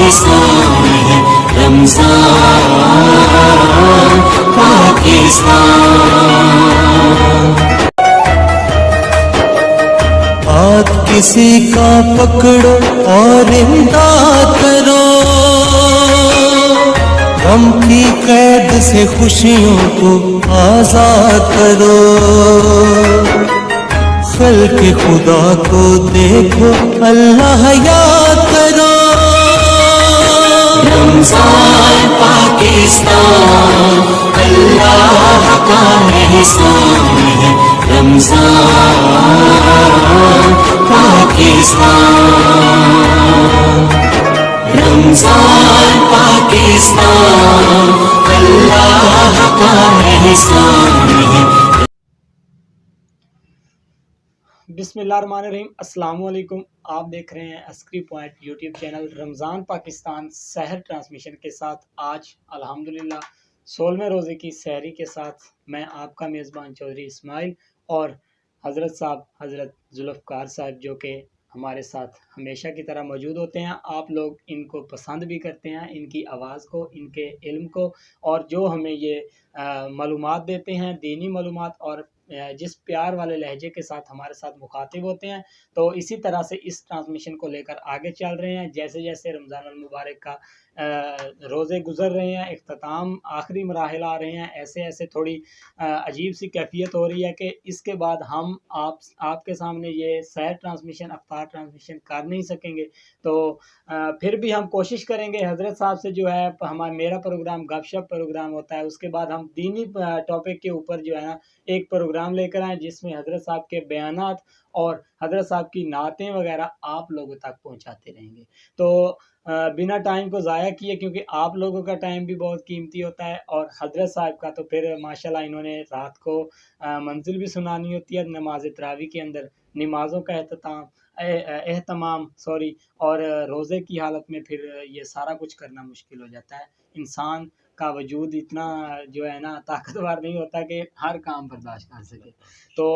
हिस्सा में है रमजान पाकिस्तान। हाथ किसी का पकड़ो और इमदाद करो, गम की कैद से खुशियों को आजाद करो। खल्क़ खुदा को देखो, अल्लाह याद करो। रमजान पाकिस्तान अल्लाह का एहसान है रमजान पाकिस्तान। रमजान पाकिस्तान अल्लाह का एहसान है। बिस्मिल्लाहिर्रहमानिर्रहीम, अस्सलाम वालेकुम। आप देख रहे हैं Askari point YouTube channel. Ramzan Pakistan सहर ट्रांसमिशन के साथ आज अल्हम्दुलिल्लाह 16वें रोज़े की सहरी के साथ मैं आपका मेज़बान चौधरी इस्माइल और हज़रत साहब हज़रत जुल्फ़कार साहब जो कि हमारे साथ हमेशा की तरह मौजूद होते हैं। आप लोग इनको पसंद भी करते हैं, इनकी आवाज़ को, इनके इल्म को, और जो हमें ये मालूमात देते हैं, दीनी मालूमात, और जिस प्यार वाले लहजे के साथ हमारे साथ मुखातिब होते हैं। तो इसी तरह से इस ट्रांसमिशन को लेकर आगे चल रहे हैं। जैसे जैसे रमज़ान अल मुबारक का रोज़े गुज़र रहे हैं, इख्तिताम आखिरी मराहिल आ रहे हैं, ऐसे ऐसे थोड़ी अजीब सी कैफियत हो रही है कि इसके बाद हम आपके सामने ये सैर ट्रांसमिशन, अफ्तार ट्रांसमिशन कर नहीं सकेंगे। तो फिर भी हम कोशिश करेंगे। हज़रत साहब से जो है मेरा प्रोग्राम गपशप प्रोग्राम होता है, उसके बाद हम दीनी टॉपिक के ऊपर जो है ना एक प्रोग्राम लेकर आए जिसमें हज़रत साहब के बयानात और हज़रत साहब की नातें वगैरह आप लोगों तक पहुंचाते रहेंगे। तो बिना टाइम को ज़ाया किए, क्योंकि आप लोगों का टाइम भी बहुत कीमती होता है और हज़रत साहब का तो फिर माशाल्लाह इन्होंने रात को मंजिल भी सुनानी होती है नमाज तरावी के अंदर, नमाज़ों का एहतमाम और रोज़े की हालत में फिर ये सारा कुछ करना मुश्किल हो जाता है। इंसान का वजूद इतना जो है ना ताकतवर नहीं होता कि हर काम बर्दाश्त कर सके। तो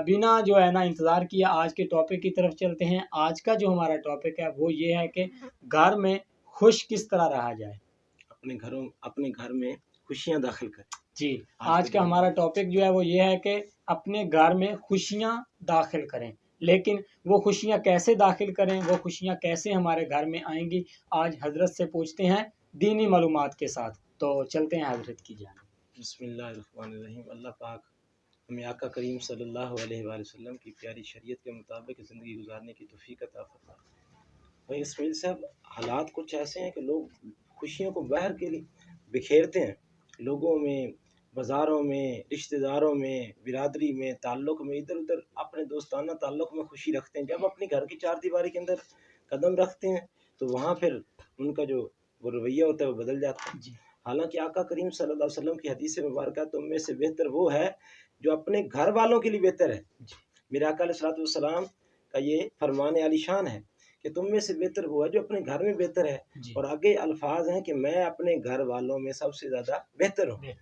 बिना जो है ना इंतज़ार किए आज के टॉपिक की तरफ चलते हैं। आज का जो हमारा टॉपिक है वो ये है कि घर में खुश किस तरह रहा जाए। अपने घर में खुशियाँ दाखिल करें। जी, आज का हमारा टॉपिक जो है वो ये है कि अपने घर में खुशियाँ दाखिल करें। लेकिन वो खुशियाँ कैसे दाखिल करें, वो खुशियाँ कैसे हमारे घर में आएंगी, आज हज़रत से पूछते हैं दीनी मालूमात के साथ। तो चलते हैं हज़रत की जानिब। बिस्मिल्लाहिर्रहमानिर्रहीम। अल्लाह पाक हमें आका करीम सल्लल्लाहु अलैहि वसल्लम की प्यारी शरीयत के मुताबिक ज़िंदगी गुजारने की तौफीक अता फरमाए। भाई इस्माइल साहब, हालात कुछ ऐसे हैं कि लोग खुशियों को बाहर के लिए बिखेरते हैं, लोगों में, बाज़ारों में, रिश्तेदारों में, बिरादरी में, ताल्लुक़ में, इधर उधर अपने दोस्ताना ताल्लुक़ में खुशी रखते हैं। जब अपने घर की चार दीवारी के अंदर कदम रखते हैं तो वहाँ फिर उनका जो वो रवैया होता है वो बदल जाता है। हालांकि आका करीम सल्लल्लाहु अलैहि वसल्लम की हदीस मुबारक तुम में से बेहतर वो है जो अपने घर वालों के लिए बेहतर है। मेरा आका अलैहि सलाम का ये फरमान आलीशान है कि तुम में से बेहतर वो है जो अपने घर में बेहतर है, और आगे अल्फाज हैं कि मैं अपने घर वालों में सबसे ज़्यादा बेहतर हूँ।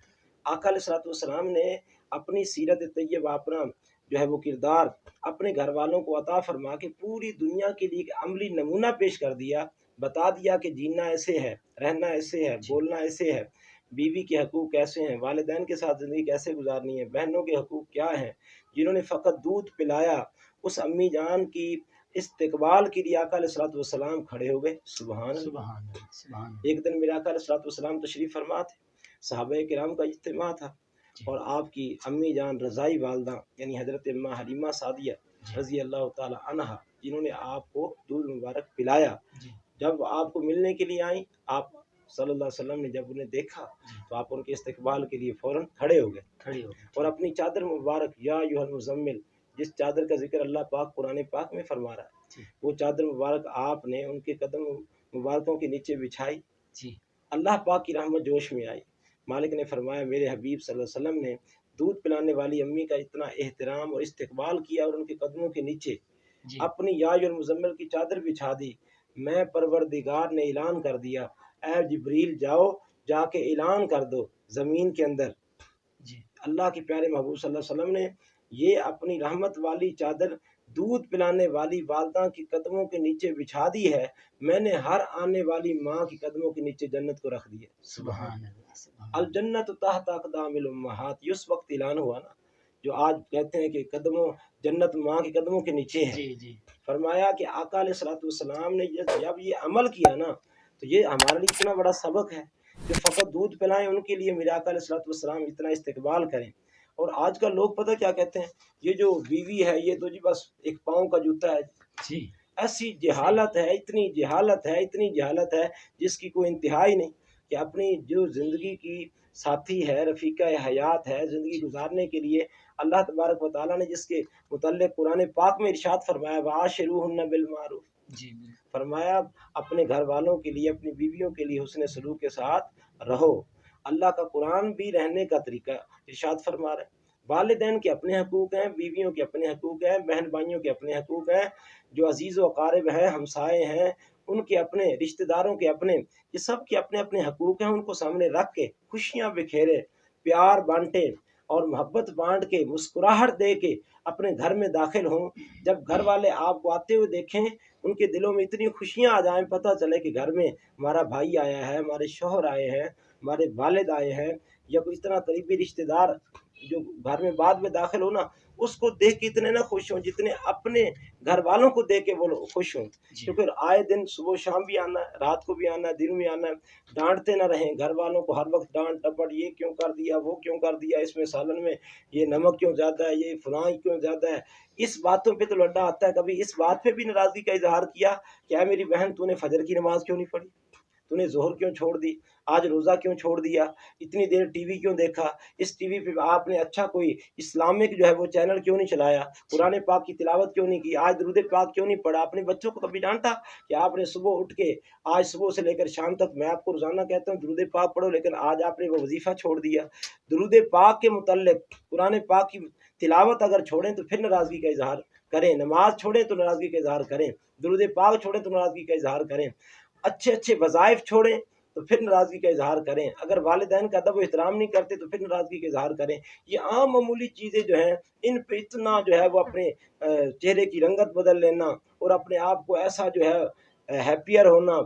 आका अलैहिस्सलाम ने अपनी सीरत तैयबा, अपना जो है वो किरदार अपने घर वालों को अता फरमा के पूरी दुनिया के लिए एक अमली नमूना पेश कर दिया, बता दिया कि जीना ऐसे है, रहना ऐसे है, बोलना ऐसे है, बीवी के हकूक़ कैसे हैं, वालिदैन के साथ ज़िंदगी कैसे गुजारनी है, बहनों के हकूक़ क्या हैं। जिन्होंने फ़कत दूध पिलाया उस अम्मी जान की इस्तकबाल के लिए आका अलैहिस्सलाम खड़े हो गए। सुभान अल्लाह। एक दिन मेरे आका अलैहिस्सलाम तशरीफ़ फरमा थे, सहाबा किराम का इज्तिमा था और आपकी अम्मी जान रज़ाई वालदा यानी हज़रत अम्मा हलीमा सादिया रज़ी अल्लाह ताला अन्हा, जिन्होंने आपको दूध मुबारक पिलाया, जब आपको मिलने के लिए आई, आप सल्लल्लाहु अलैहि वसल्लम ने जब उन्हें देखा तो आप उनके इस्तकबाल के लिए फ़ौरन खड़े हो गए और अपनी चादर मुबारक, या अय्युहल मुज़म्मिल, जिस चादर का जिक्र अल्लाह पाक कुरान पाक में फरमा रहा है, वो चादर मुबारक आपने उनके कदम मुबारकों के नीचे बिछाई। अल्लाह पाक की रहमत जोश में आई। मालिक ने फरमाया मेरे हबीब सल्लल्लाहु अलैहि वसल्लम ने दूध पिलाने वाली अम्मी का इतना एहतराम और इस्तकबाल किया और उनके कदमों के नीचे अपनी या अय्युहल मुज़म्मिल की चादर बिछा दी। मैं परवरदिगार ने ऐलान कर दिया, ऐ जिब्रील जाओ जाके ऐलान कर दो ज़मीन के अंदर। अल्लाह के प्यारे महबूब सल्लल्लाहु अलैहि वसल्लम ने ये अपनी रहमत वाली चादर दूध पिलाने वाली वालदा की कदमों के नीचे बिछा दी है, मैंने हर आने वाली माँ की कदमों के नीचे जन्नत को रख दिया। सुभान अल्लाह, सुभान अल अल्लाह। जन्नत तहत अक़दामिल उम्महात, ये उस वक्त ऐलान हुआ ना, जो आज कहते हैं कि कदमों जन्नत माँ के कदमों के नीचे है। जी, जी। फरमाया कि आका अलैहिस्सलाम ने जब ये अमल किया ना, तो ये हमारे लिए इतना बड़ा सबक है कि फ़कत दूध पिलाएं उनके लिए मेरे आका अलैहिस्सलाम इतना इस्तकबाल करें। और आजकल लोग पता क्या कहते हैं, ये जो बीवी है ये तो जी बस एक पाँव का जूता है। जी, ऐसी जहालत है, इतनी जहालत है, इतनी जहालत है जिसकी कोई इंतहा ही नहीं, कि अपनी जो ज़िंदगी की साथी है, रफ़ीक़ा हयात है, ज़िंदगी गुजारने के लिए अल्लाह तबारक व तआला ने जिसके मुतल्लिक़ कुरान पाक में इरशाद फरमाया, वआशिरूहुन्ना बिलमारूफ़, जी, बिल्कुल। फरमाया अपने घर वालों के लिए, अपनी बीवियों के लिए हुस्न सलूक के साथ रहो। अल्लाह का कुरान भी रहने का तरीका इरशाद फरमा रहा है। वालिदैन के अपने हकूक़ हैं, बीवियों के अपने हकूक़ हैं, बहन भाइयों के अपने हकूक़ हैं, जो अजीज़ व अकारिब हैं, हमसाए हैं, उनके अपने, रिश्तेदारों के अपने, ये सब के अपने अपने हकूक़ हैं। उनको सामने रख के खुशियाँ बिखेरे, प्यार बांटे और मोहब्बत बांट के, मुस्कुराहट दे के अपने घर में दाखिल हों। जब घर वाले आपको आते हुए देखें, उनके दिलों में इतनी खुशियाँ आ जाएं, पता चले कि घर में हमारा भाई आया है, हमारे शौहर आए हैं, हमारे वालिद आए हैं, या कोई इतना करीबी रिश्तेदार जो घर में बाद में दाखिल हो ना, उसको देख के इतने ना खुश हों जितने अपने घर वालों को देख के वो लोग खुश हों। जी। क्योंकि आए दिन सुबह शाम भी आना है, रात को भी आना है, दिन में आना है। डांटते ना रहें घर वालों को हर वक्त, डांट टपट, ये क्यों कर दिया, वो क्यों कर दिया, इसमें सालन में ये नमक क्यों ज़्यादा है, ये फलां क्यों ज़्यादा है। इस बातों पे तो लड्डा आता है। कभी इस बात पे भी नाराज़गी का इजहार किया, क्या मेरी बहन तूने फजर की नमाज क्यों नहीं पढ़ी, तूने ज़ोहर क्यों छोड़ दी, आज रोज़ा क्यों छोड़ दिया, इतनी देर टीवी क्यों देखा, इस टीवी पे आपने अच्छा कोई इस्लामिक जो है वो चैनल क्यों नहीं चलाया, कुरान पाक की तिलावत क्यों नहीं की, आज दुरूद पाक क्यों नहीं पढ़ा। अपने बच्चों को कभी डांटा कि आपने सुबह उठ के, आज सुबह से लेकर शाम तक मैं आपको रोज़ाना कहता हूँ दुरूद पाक पढ़ो, लेकिन आज आपने वो वजीफ़ा छोड़ दिया। दुरूद पाक के मुतल्लिक़ कुरान पाक की तिलावत अगर छोड़ें तो फिर नाराज़गी का इजहार करें, नमाज छोड़ें तो नाराज़गी का इजहार करें, दुरूद पाक छोड़ें तो नाराज़गी का इजहार करें, अच्छे अच्छे वज़ाइफ छोड़ें तो फिर नाराज़गी का इजहार करें, अगर वालिदैन का अदब व एहतराम नहीं करते तो फिर नाराज़गी का इजहार करें। ये आम मामूली चीज़ें जो हैं, इन पे इतना जो है वो अपने चेहरे की रंगत बदल लेना और अपने आप को ऐसा जो है हैप्पियर होना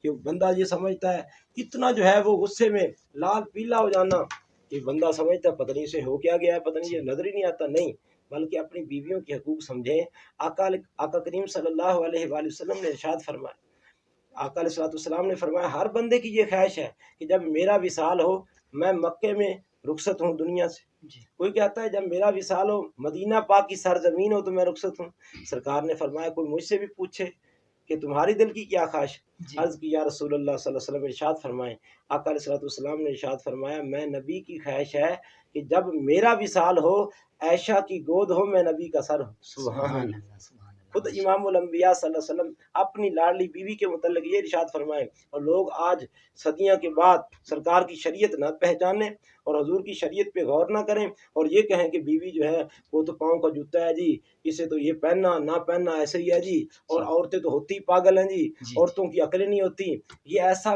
कि बंदा ये समझता है, इतना जो है वो गुस्से में लाल पीला हो जाना कि बंदा समझता है पता नहीं इसे हो क्या गया है, पता नहीं ये नज़र ही नहीं आता। नहीं, बल्कि अपनी बीवियों के हकूक़ समझें। आका करीम सल्लल्लाहु अलैहि वसल्लम ने इरशाद फरमाया, आका अलैहिस्सलाम ने फरमाया, हर बंदे की ये ख्वाहिश है कि जब मेरा विसाल हो, मैं मक्के में रुखसत हूँ दुनिया से। जी। कोई कहता है जब मेरा विसाल हो, मदीना पाक की सरजमीन हो तो मैं रुखसत हूँ। सरकार ने फरमाया, कोई मुझसे भी पूछे कि तुम्हारी दिल की क्या ख्वाहिश। जी। अर्ज़ की या रसूलल्लाह सल्लल्लाहु अलैहि वसल्लम, इरशाद फरमाएं, आका अलैहिस्सलाम ने इरशाद फरमाया, मैं नबी की ख्वाहिश है कि जब मेरा विसाल हो, ऐशा की गोद हो, मैं नबी का सर हूँ। सुभान सुभान अल्लाह। अल्लाह, सुभान अल्लाह। खुद इमामुल अंबिया सल्लल्लाहु अलैहि वसल्लम अपनी लाडली बीवी के मुतल्लिक़ ये इरशाद फरमाए, और लोग आज सदियों के बाद सरकार की शरीयत न पहचाने और हुजूर की शरीयत पे गौर ना करें और ये कहें कि बीवी जो है वो तो पाँव का जूता है जी, इसे तो ये पहनना ना पहनना ऐसे ही है जी, और औरतें तो होती पागल हैं जी, जी। औरतों की अकलें नहीं होती। ये ऐसा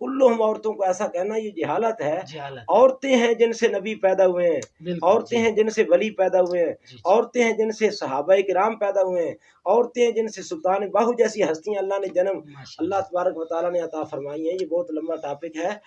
कुल्लो हम औरतों को ऐसा कहना ये जहालत है। जहालत। औरतें हैं जिनसे नबी पैदा हुए हैं, बिल्कुल, औरतें जी। हैं जिनसे वली पैदा हुए हैं, जी, जी। औरतें हैं जिनसे सहाबाए किराम पैदा हुए हैं, औरतें हैं जिनसे सुल्तान बाहू जैसी हस्तियां अल्लाह ने जन्म माशाअल्लाह। अल्लाह तबारक व तआला ने अता फरमाई है। ये बहुत लंबा टॉपिक है।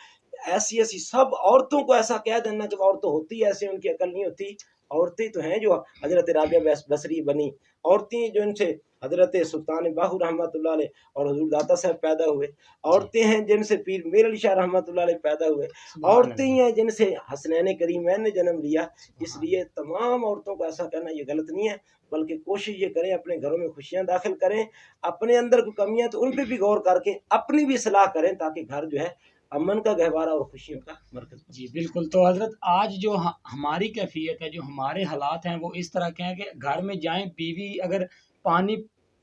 ऐसी ऐसी सब औरतों को ऐसा कह देना कि औरतें होती ऐसे, उनकी अकल नहीं होती। औरतें तो हैं जो हजरत राबिया बसरी बनी, औरतें जो इनसे हजरत सुल्तान बाहू रहमतुल्लाह अलैह और हुजूर दाता साहब पैदा हुए, औरतें हैं जिनसे पीर मीर अली शाह रहमतुल्लाह अलैह पैदा हुए, सुभान औरतें ही अल्लाह। हैं जिनसे हसनैन करीमैन ने जन्म लिया। इसलिए तमाम औरतों को ऐसा कहना ये गलत नहीं है, बल्कि कोशिश ये करें अपने घरों में खुशियां दाखिल करें, अपने अंदर कोई कमियां तो उन पे भी गौर करके अपनी भी इस्लाह करें, ताकि घर जो है अमन का गहवारा और खुशियों का मरकज़ बने। जी, बिल्कुल। तो हज़रत आज जो हमारी कैफ़ियत है, जो हमारे हालात हैं, वो इस तरह के हैं कि घर में जाएँ, बीवी अगर पानी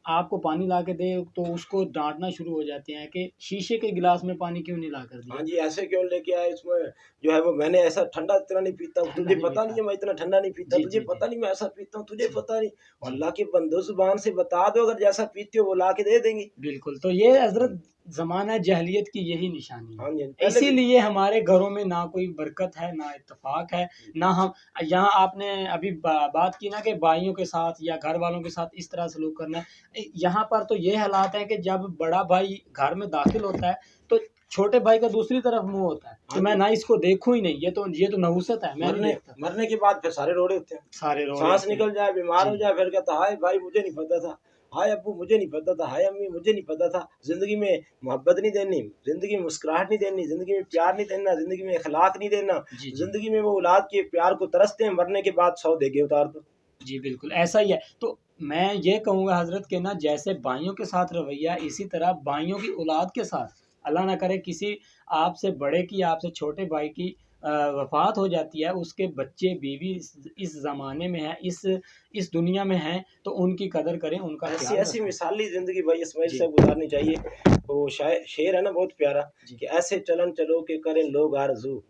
आपको पानी ला के दे, तो उसको डाँटना शुरू हो जाते हैं कि शीशे के गिलास में पानी क्यों नहीं ला कर दिया। हाँ जी, ऐसे क्यों लेके आए, इसमें जो है वो मैंने ऐसा ठंडा इतना नहीं पीता हूँ, ठंडा तुझे नहीं पता नहीं पीता। है मैं इतना ठंडा नहीं पीता, जी, तुझे जी, पता जी। नहीं मैं ऐसा पीता हूँ, तुझे जी। पता नहीं। जी। अल्लाह के बंदो ज़ुबान से बता दो, अगर जैसा पीते हो वो ला के दे देंगे। बिल्कुल, तो ये हज़रत ज़माना जहलियत की यही निशानी है। हाँ जी, पहले भी इसीलिए हमारे घरों में ना कोई बरकत है, ना इत्तेफ़ाक है, ना हम यहाँ आपने अभी बात की ना कि भाइयों के साथ या घर वालों के साथ इस तरह सलूक करना है। यहाँ पर तो ये हालात हैं कि जब बड़ा भाई घर में दाखिल होता है, तो छोटे भाई का दूसरी तरफ मुँह होता है कि हाँ मैं जी, ना इसको देखूँ ही नहीं, ये तो नहुसत है, मैं नहीं मरने देखता। मरने के बाद फिर सारे रोड़े होते हैं। सारे रो रहे सांस होते हैं। निकल जाए, बीमार हो जी, जाए, फिर कहता हाय भाई मुझे नहीं पता था, हाय अब्बू मुझे नहीं पता था, हाय अम्मी मुझे नहीं पता था। ज़िंदगी में मोहब्बत नहीं देनी, ज़िंदगी में मुस्कुराहट नहीं देनी, ज़िंदगी में प्यार नहीं देना, ज़िंदगी में अखलाक नहीं देना, जी, जी। ज़िंदगी में वो औलाद के प्यार को तरसते हैं, मरने के बाद 100 देगे उतार दो। जी, बिल्कुल, ऐसा ही है। तो मैं ये कहूँगा हज़रत कि ना जैसे भाइयों के साथ रवैया इसी तरह भाइयों की औलाद के साथ, अल्लाह ना करे किसी आपसे बड़े की, आपसे छोटे भाई की वफ़ात हो जाती है, उसके बच्चे, बीवी इस ज़माने में हैं, इस दुनिया में हैं, तो उनकी कदर करें, उनका ऐसी ख़्याल ऐसी रखें। मिसाली ज़िंदगी भाई इस्माइल जी, साहब गुज़ारनी चाहिए। वो शाय शेर है ना बहुत प्यारा जी, कि ऐसे चलन चलो कि करें लोग आरज़ू,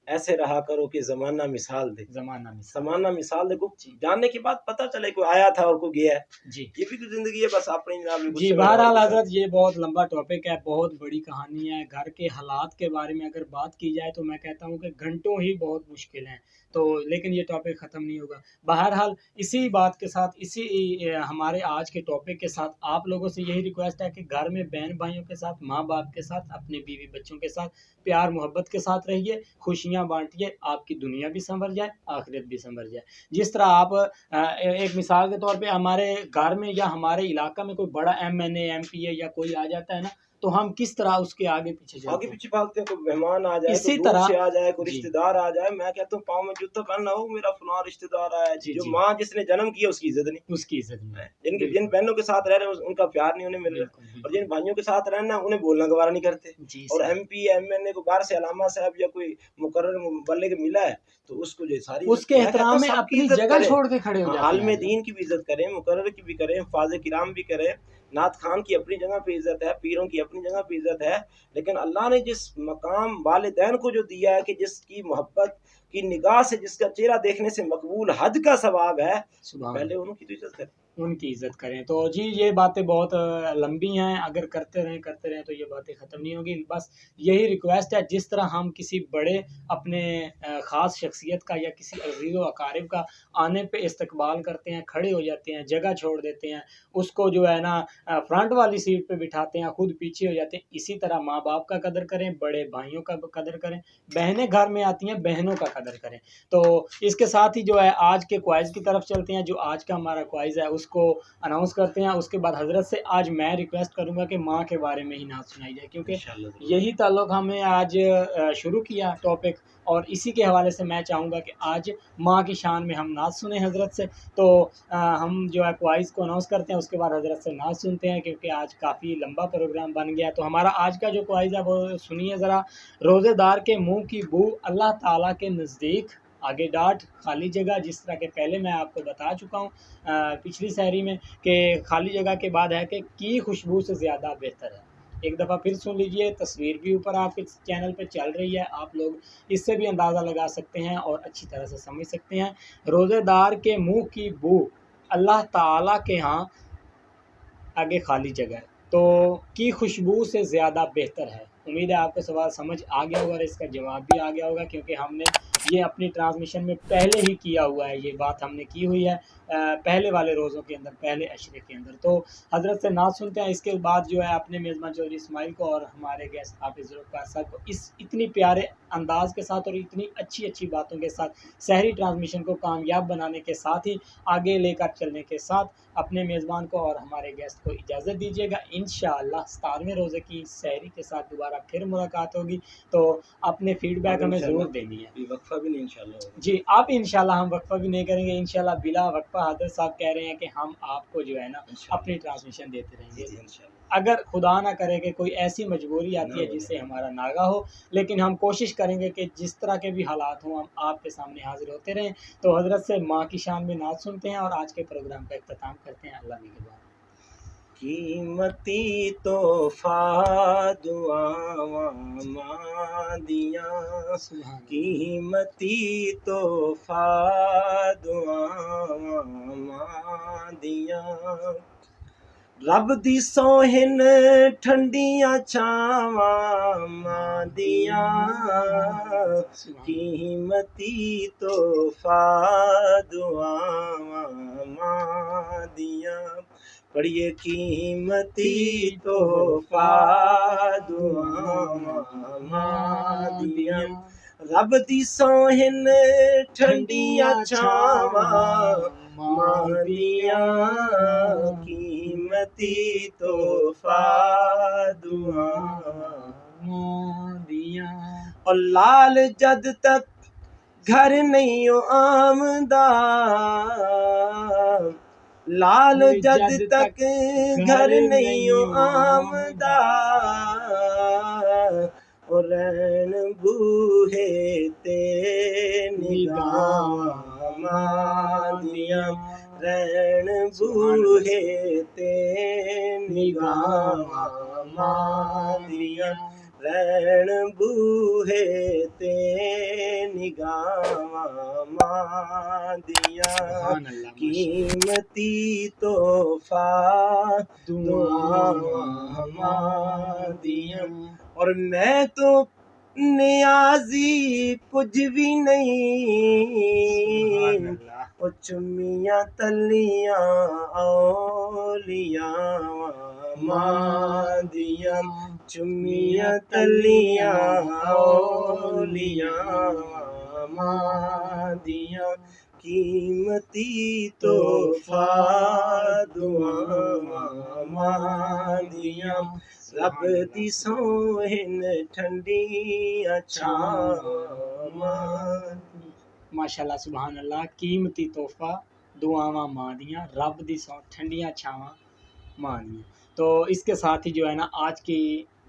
ऐसे रहा करो कि ज़माना मिसाल दे। ज़माना मिसाल। ज़माना मिसाल देखो, जी, जानने के बाद पता चले कोई आया था और कोई गया है। जी। ये भी तो ज़िंदगी है, बस अपनी जनाब में जी, गुस्से में रहो और बहरहाल गुज़ारो। हज़रत ये बहुत लंबा टॉपिक है, बहुत बड़ी कहानी है। घर के हालात के बारे में अगर बात की जाए तो मैं कहता हूँ कि घंटों ही बहुत मुश्किल हैं। तो लेकिन ये टॉपिक ख़त्म नहीं होगा। बहरहाल इसी बात के साथ हमारे आज के टॉपिक के साथ आप लोगों से यही रिक्वेस्ट है कि घर में बहन-भाइयों के साथ, माँ-बाप के साथ, अपने बीवी-बच्चों के साथ प्यार-मोहब्बत के साथ रहिए, खुशियाँ बाँटिए, आपकी दुनिया भी सँवर जाए, आखिरत भी सँवर जाए। जिस तरह आप एक मिसाल के तौर पे हमारे घर में या हमारे इलाका में कोई बड़ा एमएनए, एमपीए या कोई आ जाता है ना, तो हम किस तरह उसके आगे-पीछे आगे चलते हैं। पीछे भागते हैं, कोई मेहमान आ जाए, कोई इसी दूर तरह से आ जाए, कोई जी, रिश्तेदार आ जाए, मैं कहता हूँ पाँव में जूता पहनना हो, मेरा फलां रिश्तेदार आया है। जी, जो जी, माँ जिसने जन्म किया उसकी इज़्ज़त नहीं उसकी इज़्ज़त नहीं है। है। जिन बिल्कुल, बहनों के साथ रह रहे हैं उनका प्यार नहीं उन्हें मिल रहा बिल्कुल, और बिल्कुल। जिन भाइयों के साथ रहना उन्हें बोलना गवारा नहीं करते। जी, और सही। एमपी, एमएनए को बाहर से अलामा साहब या कोई मुकर्रर बल्ले के मिला है, तो उसको जो सारी इज़्ज़त उसके मैं कहता एहतराम हूँ में सबकी अपनी इज़्ज़त जगह करें। छोड़ के खड़े हो हाँ, जाते हैं आलिम हज़रत। दीन की भी इज़्ज़त करें, मुकर्रर की भी करें, फ़ाज़े किराम भी करें, नात खान की अपनी जगह पे इज़्ज़त है, पीरों की अपनी जगह पे इज़्ज़त है। लेकिन अल्लाह ने जिस मकाम वालिदैन को जो दिया है कि जिसकी मोहब्बत की निगाह से जिसका चेहरा देखने से मकबूल हज का सवाब है, तो सुभान पहले अल्लाह। उनकी तो इज़्ज़त करें। उनकी इज़्ज़त करें। तो जी, ये बातें बहुत लंबी हैं, अगर करते रहें तो ये बातें ख़त्म नहीं होंगी। बस यही रिक्वेस्ट है जिस तरह हम किसी बड़े अपने ख़ास शख़्सियत का या किसी अज़ीज़ व अक़ारिब का आने पे इस्तक़बाल करते हैं, खड़े हो जाते हैं, जगह छोड़ देते हैं, उसको जो है ना फ्रंट वाली सीट पे बिठाते हैं, खुद पीछे हो जाते हैं। इसी तरह माँ-बाप का कदर करें, बड़े भाइयों का कदर करें, बहनें घर में आती हैं, बहनों का कदर करें। तो इसके साथ ही जो है आज के क्वाइज़ की तरफ चलते हैं, जो आज का हमारा क्वाइज़ है उसको अनाउंस करते हैं। उसके बाद हज़रत से आज मैं रिक्वेस्ट करूँगा कि माँ के बारे में ही नात सुनाई जाए क्योंकि इंशाअल्लाह ज़रूर। यही ताल्लुक हमें आज शुरू किया टॉपिक और इसी के हवाले से मैं चाहूँगा कि आज माँ की शान में हम नात सुने हज़रत से। तो हम जो है क्वाइज़ को अनाउंस करते हैं, उसके बाद हज़रत से नात सुनते हैं क्योंकि आज काफ़ी लंबा प्रोग्राम बन गया है। तो हमारा आज का जो क्वाइज़ है वो सुनिए ज़रा। रोज़ेदार के मुँह की बू अल्लाह ताला के नज़दीक आगे डाँट, खाली जगह जिस तरह के पहले मैं आपको बता चुका हूँ पिछली शायरी में कि खाली जगह के बाद है कि की खुशबू से ज़्यादा बेहतर है। एक दफ़ा फिर सुन लीजिए, तस्वीर भी ऊपर आपके चैनल पे चल रही है, आप लोग इससे भी अंदाज़ा लगा सकते हैं और अच्छी तरह से समझ सकते हैं। रोज़ेदार के मुँह की बू अल्लाह ताला के यहाँ आगे खाली जगह है, तो की खुशबू से ज़्यादा बेहतर है। उम्मीद है आपको सवाल समझ आ गया होगा और इसका जवाब भी आ गया होगा क्योंकि हमने ये अपनी ट्रांसमिशन में पहले ही किया हुआ है, ये बात हमने की हुई है पहले वाले रोज़ों के अंदर, पहले अशरे के अंदर। तो हज़रत से नात सुनते हैं, इसके बाद जो है अपने मेज़बान चौधरी इस्माइल को और हमारे गेस्ट हाफ़िज़ ज़ुल्फ़िकार साहब को इस इतनी प्यारे अंदाज़ के साथ और इतनी अच्छी-अच्छी बातों के साथ शहरी ट्रांसमिशन को कामयाब बनाने के साथ ही आगे लेकर चलने के साथ अपने मेज़बान को और हमारे गेस्ट को इजाज़त दीजिएगा। इंशाअल्लाह 17वें रोज़े की सहरी के साथ दोबारा फिर मुलाकात होगी, तो अपने फ़ीडबैक अब हमें ज़रूर इंशाअल्लाह देनी है। ये वक़्फ़ा भी नहीं इंशाअल्लाह होगा। जी, अब इंशाअल्लाह हम वक़्फ़ा भी नहीं करेंगे, इंशाअल्लाह बिला वक़्फ़ा हज़रत साहब कह रहे हैं कि हम आपको जो है ना अपनी इंशाअल्लाह। ट्रांसमिशन देते जी, रहेंगे। जी, इंशाअल्लाह। अगर खुदा ना करे कि कोई ऐसी मजबूरी ना आती है हो जिससे जाए। हमारा नागा हो, लेकिन हम कोशिश करेंगे कि जिस तरह के भी हालात हों, हम आपके सामने हाज़िर होते रहें। तो हज़रत से माँ की शान में नात सुनते हैं और आज के प्रोग्राम का इख्तिताम करते हैं। अल्लाह निगहबान। कीमती तोहफ़ा दुआवां मां दियां, सुभान अल्लाह। कीमती तोहफ़ा दुआवां मां दियां, रब दी सोहिन ठंडियां छावां मां दियां कीमती तोहफा दुआवां मां दियां पढ़िए कीमती तोहफा दुआवां मां दियां रब दी सोहिन ठंडियां छावां मां दियां कीमती तोहफा दुआवां दिया और लाल जद तक घर नहीं आमदा लाल जद तक घर नहीं आमदा और रैन बूहे ते निगाहां मां दियां रैन बूहे ते निगाहां मां दियां रैन बूहे ते निगाहां मां दियां कीमती तोहफा दुआवां मां दियां और मैं तो नियाजी कुछ भी नहीं ओ चुम्मियां तलियां औलियां मां दियां चुम्मियां तलियां औलियां मां दियां कीमती तोहफा दुआवां मां दियां रब दी सोहिन ठंडियां छावां माशाल्लाह सुभान अल्लाह कीमती तोहफा दुआवां मां दियां रब दी सौ ठंडियां छावां मां दियां। तो इसके साथ ही जो है ना आज की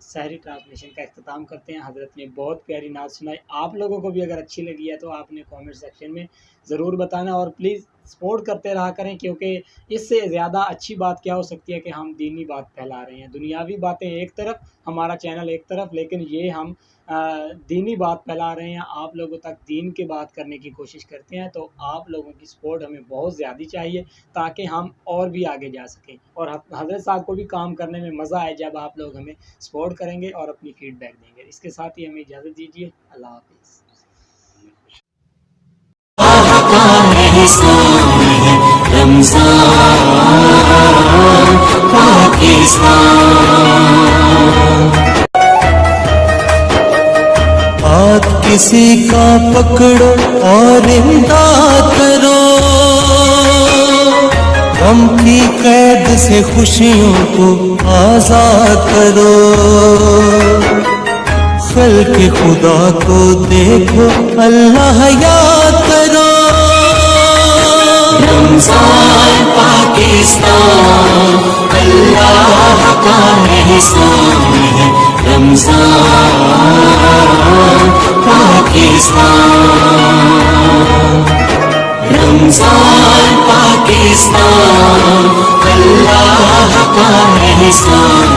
सहरी ट्रांसमिशन का अख्ताम करते हैं। हज़रत ने बहुत प्यारी नात सुनाई। आप लोगों को भी अगर अच्छी लगी है तो आपने कमेंट सेक्शन में ज़रूर बताना और प्लीज़ सपोर्ट करते रहा करें, क्योंकि इससे ज़्यादा अच्छी बात क्या हो सकती है कि हम दीनी बात फैला रहे हैं। दुनियावी बातें एक तरफ, हमारा चैनल एक तरफ, लेकिन ये हम दीनी बात फैला रहे हैं, आप लोगों तक दीन की बात करने की कोशिश करते हैं। तो आप लोगों की सपोर्ट हमें बहुत ज़्यादा चाहिए ताकि हम और भी आगे जा सकें और हज़रत साहब को भी काम करने में मज़ा आए जब आप लोग हमें सपोर्ट करेंगे और अपनी फीडबैक देंगे। इसके साथ ही हमें इजाज़त दीजिए। अल्लाह हाफ़िज़। हाथ किसी का पकड़ो और इमदाद करो, गम की कैद से खुशियों को आजाद करो। खल्क़ खुदा को देखो, अल्लाह याद करो। रमजान पाकिस्तान अल्लाह का एहसान है। रमजान पाकिस्तान रमजान पाकिस्तान अल्लाह का एहसान